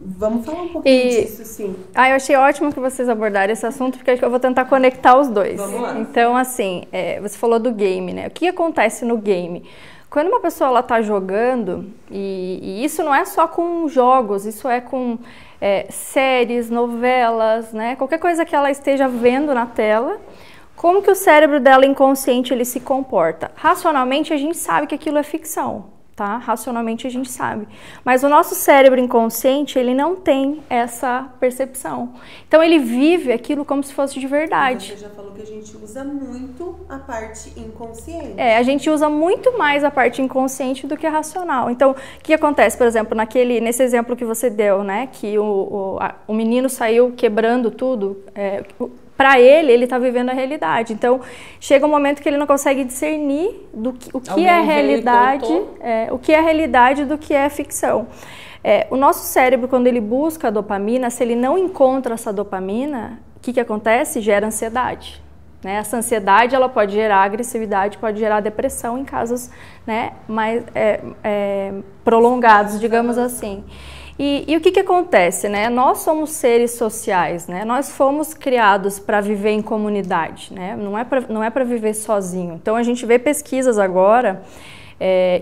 S1: Vamos falar um pouquinho disso, sim.
S3: Eu achei ótimo que vocês abordaram esse assunto, porque acho que eu vou tentar conectar os dois.
S1: Vamos lá.
S3: Então, assim, você falou do game, né? O que acontece no game? Quando uma pessoa está jogando, e isso não é só com jogos, isso é com séries, novelas, né? Qualquer coisa que ela esteja vendo na tela, como que o cérebro dela inconsciente ele se comporta? Racionalmente, a gente sabe que aquilo é ficção. tá? Racionalmente a gente sabe. Mas o nosso cérebro inconsciente, ele não tem essa percepção. Então ele vive aquilo como se fosse de verdade.
S1: Você já falou que a gente usa muito a parte inconsciente.
S3: A gente usa muito mais a parte inconsciente do que a racional. Então, o que acontece, por exemplo, nesse exemplo que você deu, né? Que o menino saiu quebrando tudo, para ele está vivendo a realidade. Então, chega um momento que ele não consegue discernir o que é realidade, o que é realidade do que é ficção. O nosso cérebro, quando ele busca a dopamina, se ele não encontra essa dopamina, o que acontece? Gera ansiedade. Né? Essa ansiedade ela pode gerar agressividade, pode gerar depressão em casos, né, mais prolongados, digamos assim. E o que acontece, né? Nós somos seres sociais, né? Nós fomos criados para viver em comunidade, né? Não é para viver sozinho. Então a gente vê pesquisas agora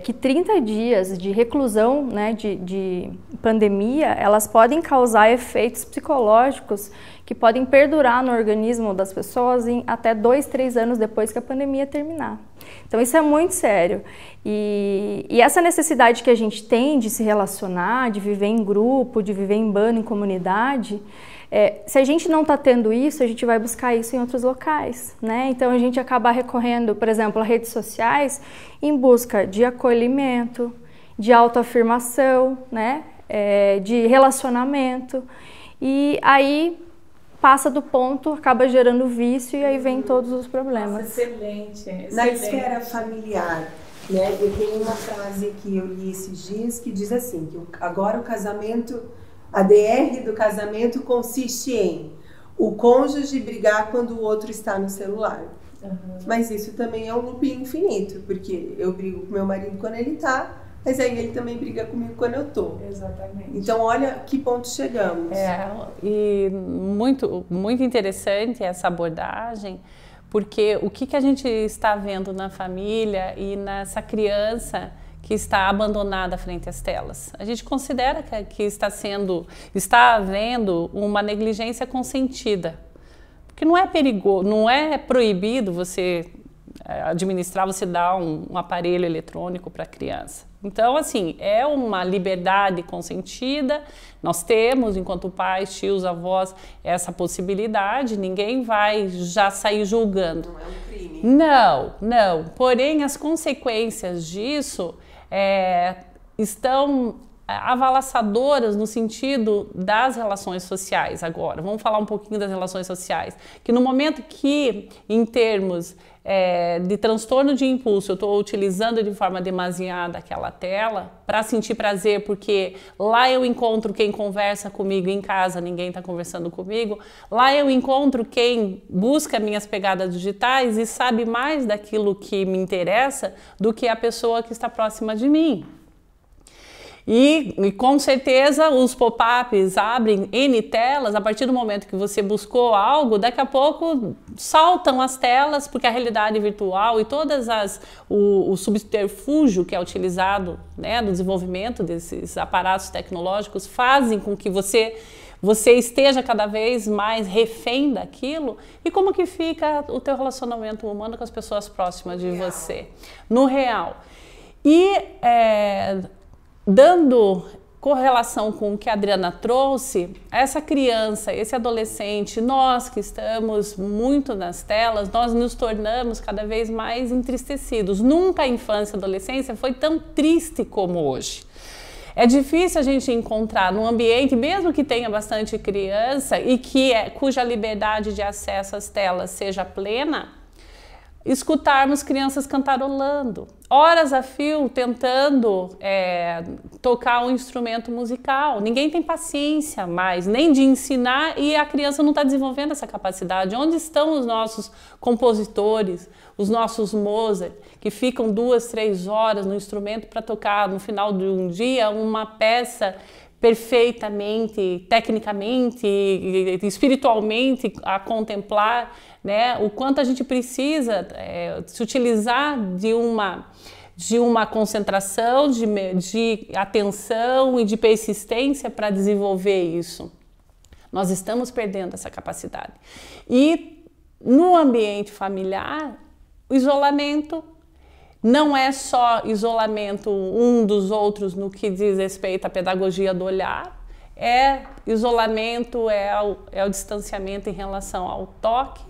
S3: que 30 dias de reclusão, né, de pandemia, elas podem causar efeitos psicológicos que podem perdurar no organismo das pessoas em até 2, 3 anos depois que a pandemia terminar. Então isso é muito sério. E essa necessidade que a gente tem de se relacionar, de viver em grupo, de viver em bando, em comunidade, se a gente não está tendo isso, a gente vai buscar isso em outros locais, né? Então a gente acaba recorrendo, por exemplo, a redes sociais em busca de acolhimento, de autoafirmação, né? De relacionamento. E aí passa do ponto, acaba gerando vício e aí vem todos os problemas.
S2: Nossa, excelente.
S1: Na esfera familiar, né? Eu tenho uma frase que eu li esses dias que diz assim, que agora o casamento, a DR do casamento consiste em o cônjuge brigar quando o outro está no celular. Mas isso também é um looping infinito, porque eu brigo com meu marido quando ele está, mas aí ele também briga comigo quando eu tô.
S2: Exatamente.
S1: Então, olha que ponto chegamos.
S2: E muito, muito interessante essa abordagem, porque o que a gente está vendo na família e nessa criança que está abandonada frente às telas? A gente considera que está havendo uma negligência consentida, porque não é perigoso, não é proibido você administrar, você dar um aparelho eletrônico para a criança. Então, assim, é uma liberdade consentida, nós temos, enquanto pais, tios, avós, essa possibilidade, ninguém vai já sair julgando.
S1: Não é um crime.
S2: Não. Porém, as consequências disso estão avalaçadoras no sentido das relações sociais agora. Vamos falar um pouquinho das relações sociais. Que no momento que, em termos de transtorno de impulso, eu estou utilizando de forma demasiada aquela tela para sentir prazer, porque lá eu encontro quem conversa comigo em casa, ninguém está conversando comigo, lá eu encontro quem busca minhas pegadas digitais e sabe mais daquilo que me interessa do que a pessoa que está próxima de mim. E com certeza os pop-ups abrem N telas, a partir do momento que você buscou algo, daqui a pouco saltam as telas, porque a realidade virtual e todas o subterfúgio que é utilizado, né, no desenvolvimento desses aparatos tecnológicos fazem com que você esteja cada vez mais refém daquilo. E como que fica o teu relacionamento humano com as pessoas próximas de você? No real. E dando correlação com o que a Adriana trouxe, essa criança, esse adolescente, nós que estamos muito nas telas, nós nos tornamos cada vez mais entristecidos. Nunca a infância e a adolescência foi tão triste como hoje. É difícil a gente encontrar num ambiente, mesmo que tenha bastante criança e cuja liberdade de acesso às telas seja plena, escutarmos crianças cantarolando, horas a fio tentando tocar um instrumento musical. Ninguém tem paciência mais, nem de ensinar, e a criança não está desenvolvendo essa capacidade. Onde estão os nossos compositores, os nossos Mozart, que ficam 2, 3 horas no instrumento para tocar no final de um dia uma peça perfeitamente, tecnicamente, espiritualmente a contemplar, né? O quanto a gente precisa se utilizar de uma concentração, de atenção e de persistência para desenvolver isso. Nós estamos perdendo essa capacidade. E no ambiente familiar, o isolamento não é só isolamento um dos outros no que diz respeito à pedagogia do olhar, isolamento, é o distanciamento em relação ao toque,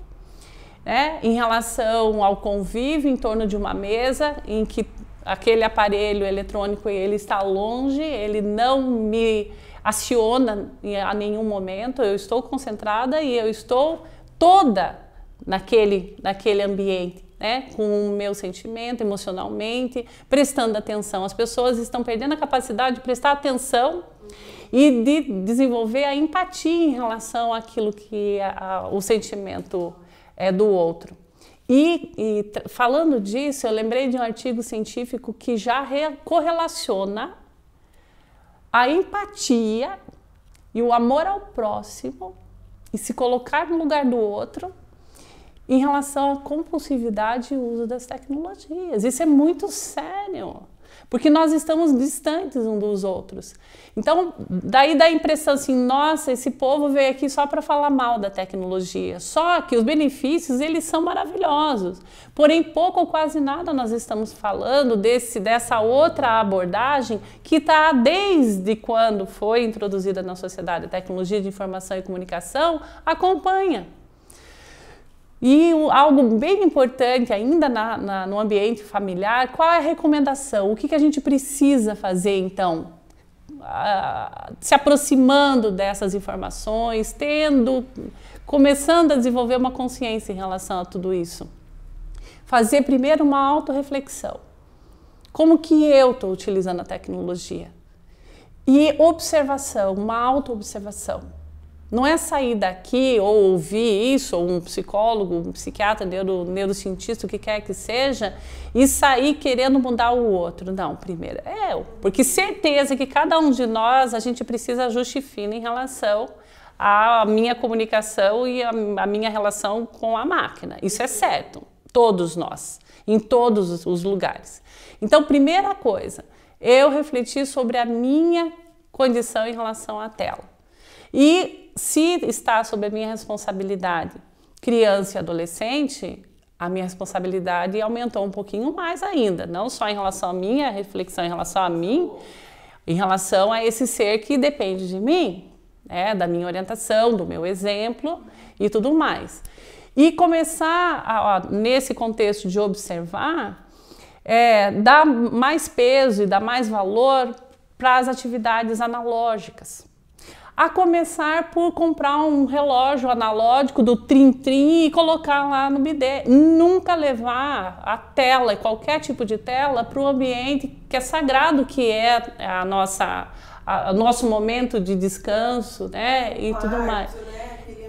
S2: né? Em relação ao convívio em torno de uma mesa, em que aquele aparelho eletrônico ele está longe, ele não me aciona a nenhum momento, eu estou concentrada e eu estou toda naquele ambiente, né? Com o meu sentimento, emocionalmente, prestando atenção. As pessoas estão perdendo a capacidade de prestar atenção e de desenvolver a empatia em relação àquilo que o sentimento é do outro. E falando disso, eu lembrei de um artigo científico que já correlaciona a empatia e o amor ao próximo e se colocar no lugar do outro em relação à compulsividade e uso das tecnologias. Isso é muito sério, porque nós estamos distantes uns dos outros. Então, daí dá a impressão assim, nossa, esse povo veio aqui só para falar mal da tecnologia. Só que os benefícios, eles são maravilhosos. Porém, pouco ou quase nada nós estamos falando dessa outra abordagem que está desde quando foi introduzida na sociedade a tecnologia de informação e comunicação, acompanha. E algo bem importante ainda no ambiente familiar, qual é a recomendação? O que a gente precisa fazer então? Se aproximando dessas informações, começando a desenvolver uma consciência em relação a tudo isso. Fazer primeiro uma autorreflexão. Como que eu estou utilizando a tecnologia? E observação, uma autoobservação. Não é sair daqui ou ouvir isso, ou um psicólogo, um psiquiatra, neurocientista, o que quer que seja, e sair querendo mudar o outro. Não, primeiro é eu. Porque certeza que cada um de nós, a gente precisa ajuste fino em relação à minha comunicação e a minha relação com a máquina. Isso é certo. Todos nós, em todos os lugares. Então, primeira coisa, eu refleti sobre a minha condição em relação à tela. E se está sob a minha responsabilidade, criança e adolescente, a minha responsabilidade aumentou um pouquinho mais ainda, não só em relação à minha reflexão, em relação a mim, em relação a esse ser que depende de mim, né, da minha orientação, do meu exemplo e tudo mais. E começar, nesse contexto de observar, dar mais peso e dar mais valor para as atividades analógicas. A começar por comprar um relógio analógico do Trim-Trim e colocar lá no bidê. Nunca levar a tela, qualquer tipo de tela, para o ambiente que é sagrado, que é o nosso momento de descanso, né? E tudo mais.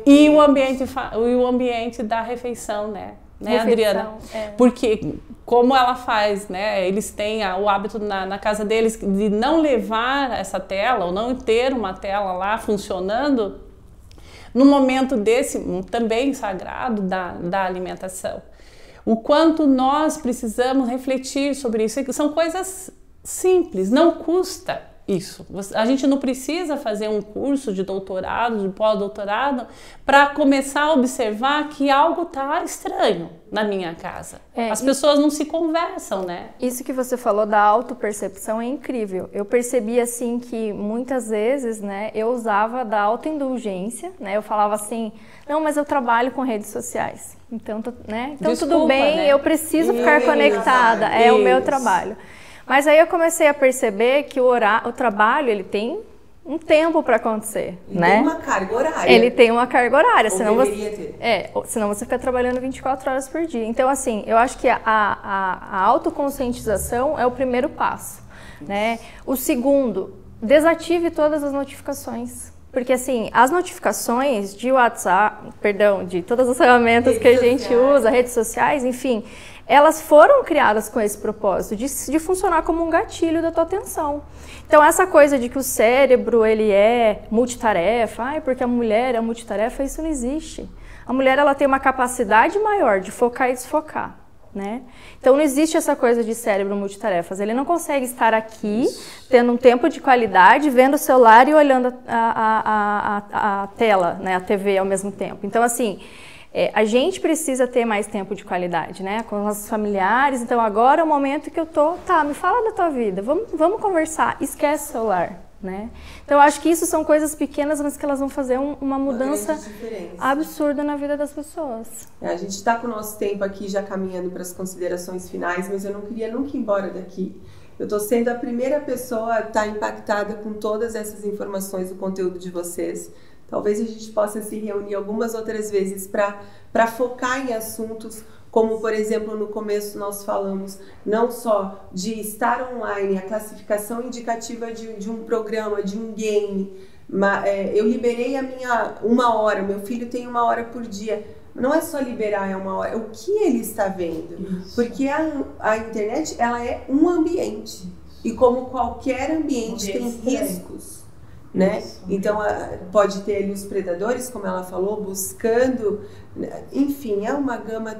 S2: E o ambiente da refeição, né? Adriana? Porque como ela faz, né? Eles têm o hábito na casa deles de não levar essa tela ou não ter uma tela lá funcionando no momento desse também sagrado da alimentação. O quanto nós precisamos refletir sobre isso. São coisas simples, não custa isso. A gente não precisa fazer um curso de doutorado, de pós-doutorado, para começar a observar que algo está estranho na minha casa. As pessoas não se conversam, né?
S3: Isso que você falou da autopercepção é incrível. Eu percebi assim que muitas vezes, né, eu usava da autoindulgência, né? Eu falava assim, não, mas eu trabalho com redes sociais. Então, né? Então desculpa, tudo bem, né? Eu preciso ficar conectada, é o meu trabalho. Mas aí eu comecei a perceber que o trabalho, ele tem um tempo para acontecer, né?
S1: Tem uma carga horária.
S3: Ele tem uma carga horária, senão
S1: senão
S3: você fica trabalhando 24 horas por dia. Então, assim, eu acho que a autoconscientização é o primeiro passo, né? O segundo, desative todas as notificações. Porque, assim, as notificações de WhatsApp, de todas as ferramentas que a gente usa, redes sociais, enfim, elas foram criadas com esse propósito de funcionar como um gatilho da tua atenção. Então, essa coisa de que o cérebro, ele é multitarefa, porque a mulher é multitarefa, isso não existe. A mulher, ela tem uma capacidade maior de focar e desfocar, né? Então, não existe essa coisa de cérebro multitarefas. Ele não consegue estar aqui, tendo um tempo de qualidade, vendo o celular e olhando a tela, né, a TV ao mesmo tempo. Então, assim, a gente precisa ter mais tempo de qualidade, né? Com os nossos familiares. Então agora é o momento que eu tô, me fala da tua vida, vamos conversar, esquece o celular, né? Então eu acho que isso são coisas pequenas, mas que elas vão fazer uma mudança absurda na vida das pessoas.
S1: A gente está com o nosso tempo aqui já caminhando para as considerações finais, mas eu não queria nunca ir embora daqui. Eu estou sendo a primeira pessoa a estar impactada com todas essas informações do conteúdo de vocês. Talvez a gente possa se reunir algumas outras vezes para focar em assuntos como, por exemplo, no começo nós falamos não só de estar online, a classificação indicativa de um programa, de um game. Eu liberei a minha 1 hora, meu filho tem 1 hora por dia. Não é só liberar 1 hora, é o que ele está vendo. Isso. Porque a internet, ela é um ambiente. E como qualquer ambiente tem riscos. Né? Então pode ter ali os predadores, como ela falou, buscando, enfim, é uma gama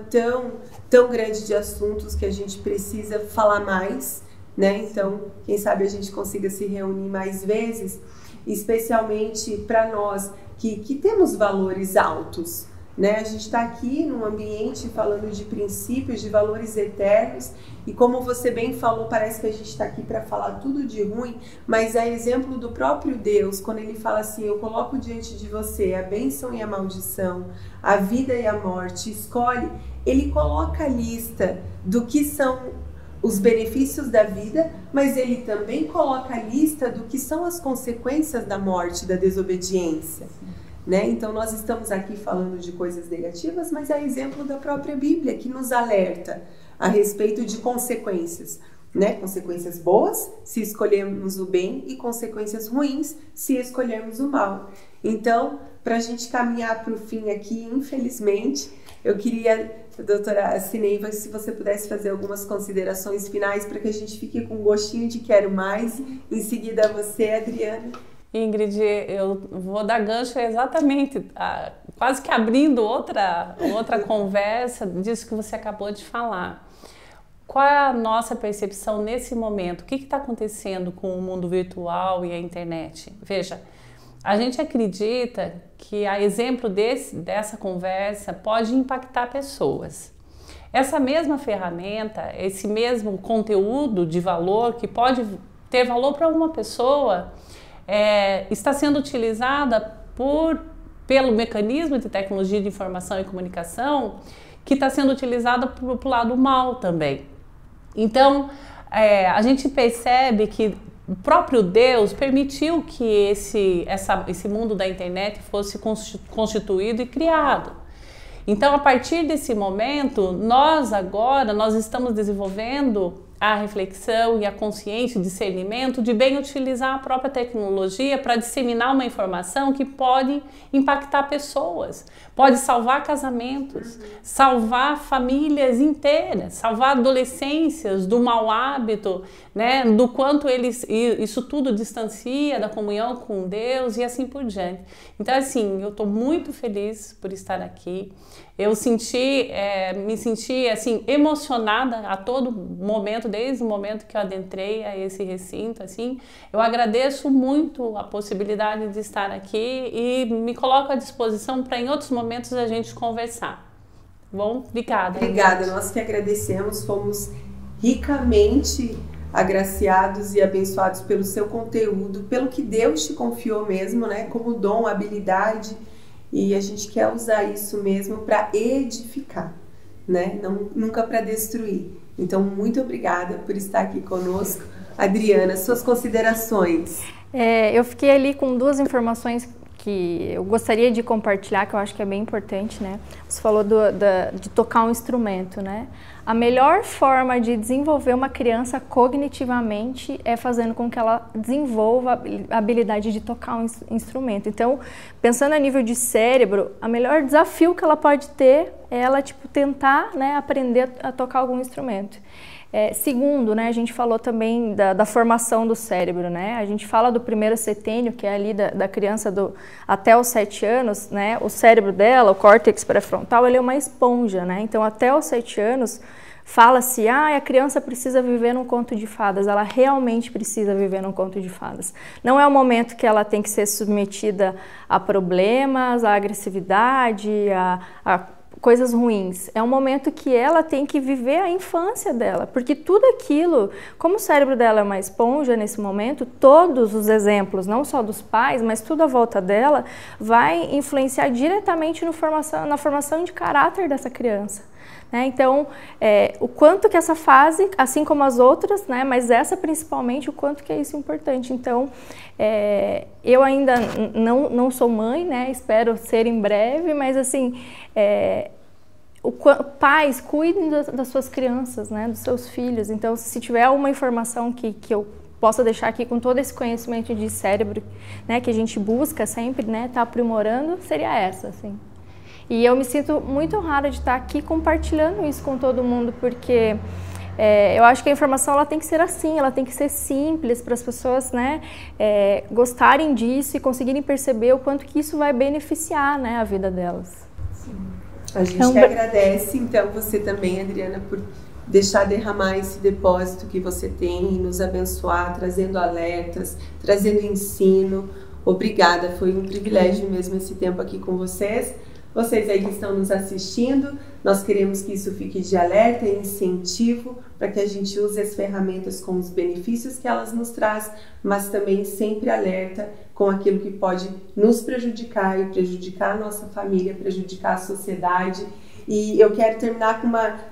S1: tão grande de assuntos que a gente precisa falar mais, né? Então, quem sabe a gente consiga se reunir mais vezes, especialmente para nós que temos valores altos, né? A gente está aqui num ambiente falando de princípios, de valores eternos, e como você bem falou, parece que a gente está aqui para falar tudo de ruim, mas é exemplo do próprio Deus, quando ele fala assim, eu coloco diante de você a bênção e a maldição, a vida e a morte, escolhe, ele coloca a lista do que são os benefícios da vida, mas ele também coloca a lista do que são as consequências da morte, da desobediência. Né? Então nós estamos aqui falando de coisas negativas, mas é exemplo da própria Bíblia que nos alerta a respeito de consequências, né? Consequências boas se escolhermos o bem e consequências ruins se escolhermos o mal. Então, para a gente caminhar para o fim aqui, infelizmente, eu queria, doutora Cineiva, se você pudesse fazer algumas considerações finais para que a gente fique com um gostinho de quero mais. Em seguida você, Adriana.
S2: Ingrid, eu vou dar gancho exatamente, quase que abrindo outra conversa disso que você acabou de falar. Qual é a nossa percepção nesse momento? O que está acontecendo com o mundo virtual e a internet? Veja, a gente acredita que, a exemplo dessa conversa, pode impactar pessoas. Essa mesma ferramenta, esse mesmo conteúdo de valor, que pode ter valor para uma pessoa, está sendo utilizada pelo mecanismo de tecnologia de informação e comunicação, que está sendo utilizada para o lado mal também. Então, a gente percebe que o próprio Deus permitiu que esse mundo da internet fosse constituído e criado. Então, a partir desse momento, nós estamos desenvolvendo a reflexão e a consciência, o discernimento de bem utilizar a própria tecnologia para disseminar uma informação que pode impactar pessoas, pode salvar casamentos, salvar famílias inteiras, salvar adolescências do mau hábito, né, do quanto isso tudo distancia da comunhão com Deus e assim por diante. Então, assim, eu estou muito feliz por estar aqui. Eu me senti assim, emocionada a todo momento, desde o momento que eu adentrei a esse recinto. Assim, eu agradeço muito a possibilidade de estar aqui e me coloco à disposição para em outros momentos a gente conversar. Bom, obrigada.
S1: Obrigada, nós que agradecemos, fomos ricamente agraciados e abençoados pelo seu conteúdo, pelo que Deus te confiou mesmo, né, como dom, habilidade. E a gente quer usar isso mesmo para edificar, né? Nunca para destruir. Então, muito obrigada por estar aqui conosco. Adriana, suas considerações.
S3: Eu fiquei ali com 2 informações que eu gostaria de compartilhar, que eu acho que é bem importante, né? Você falou de tocar um instrumento, né? A melhor forma de desenvolver uma criança cognitivamente é fazendo com que ela desenvolva a habilidade de tocar um instrumento. Então, pensando a nível de cérebro, o melhor desafio que ela pode ter é ela tentar, né, aprender a tocar algum instrumento. Segundo, né, a gente falou também da formação do cérebro, né? A gente fala do primeiro setênio, que é ali da criança até os 7 anos, né? O cérebro dela, o córtex pré-frontal, ele é uma esponja, né? Então, até os 7 anos, fala-se, a criança precisa viver num conto de fadas. Ela realmente precisa viver num conto de fadas. Não é o momento que ela tem que ser submetida a problemas, a agressividade, a coisas ruins. É um momento que ela tem que viver a infância dela, porque tudo aquilo, como o cérebro dela é uma esponja nesse momento, todos os exemplos, não só dos pais, mas tudo à volta dela, vai influenciar diretamente na formação de caráter dessa criança. Então, o quanto que essa fase, assim como as outras, né, mas essa principalmente, o quanto que é isso importante. Então, eu ainda não sou mãe, né, espero ser em breve, mas assim, pais, cuidem das suas crianças, né, dos seus filhos. Então, se tiver uma informação que eu possa deixar aqui com todo esse conhecimento de cérebro, né, que a gente busca sempre, né, tá aprimorando, seria essa, assim. E eu me sinto muito honrada de estar aqui compartilhando isso com todo mundo, porque eu acho que a informação ela tem que ser assim, ela tem que ser simples para as pessoas, né, gostarem disso e conseguirem perceber o quanto que isso vai beneficiar, né, a vida delas.
S1: Sim. A gente que agradece, então, você também, Adriana, por deixar derramar esse depósito que você tem e nos abençoar, trazendo alertas, trazendo ensino. Obrigada, foi um privilégio mesmo esse tempo aqui com vocês. Vocês aí que estão nos assistindo, nós queremos que isso fique de alerta e incentivo para que a gente use as ferramentas com os benefícios que elas nos trazem, mas também sempre alerta com aquilo que pode nos prejudicar e prejudicar a nossa família, prejudicar a sociedade. E eu quero terminar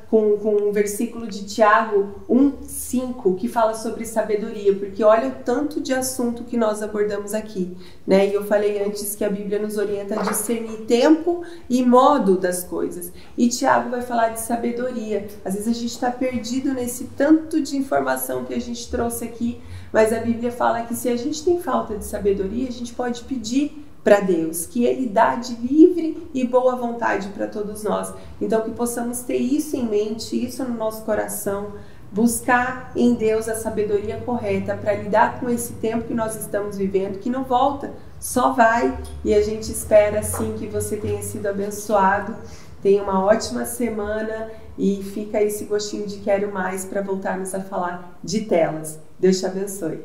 S1: com um versículo de Tiago 1:5, que fala sobre sabedoria, porque olha o tanto de assunto que nós abordamos aqui, né? E eu falei antes que a Bíblia nos orienta a discernir tempo e modo das coisas. E Tiago vai falar de sabedoria. Às vezes a gente está perdido nesse tanto de informação que a gente trouxe aqui, mas a Bíblia fala que se a gente tem falta de sabedoria, a gente pode pedir para Deus, que Ele dá de livre e boa vontade para todos nós. Então que possamos ter isso em mente, isso no nosso coração, buscar em Deus a sabedoria correta para lidar com esse tempo que nós estamos vivendo, que não volta, só vai. E a gente espera assim que você tenha sido abençoado, tenha uma ótima semana e fica esse gostinho de quero mais para voltarmos a falar de telas. Deus te abençoe.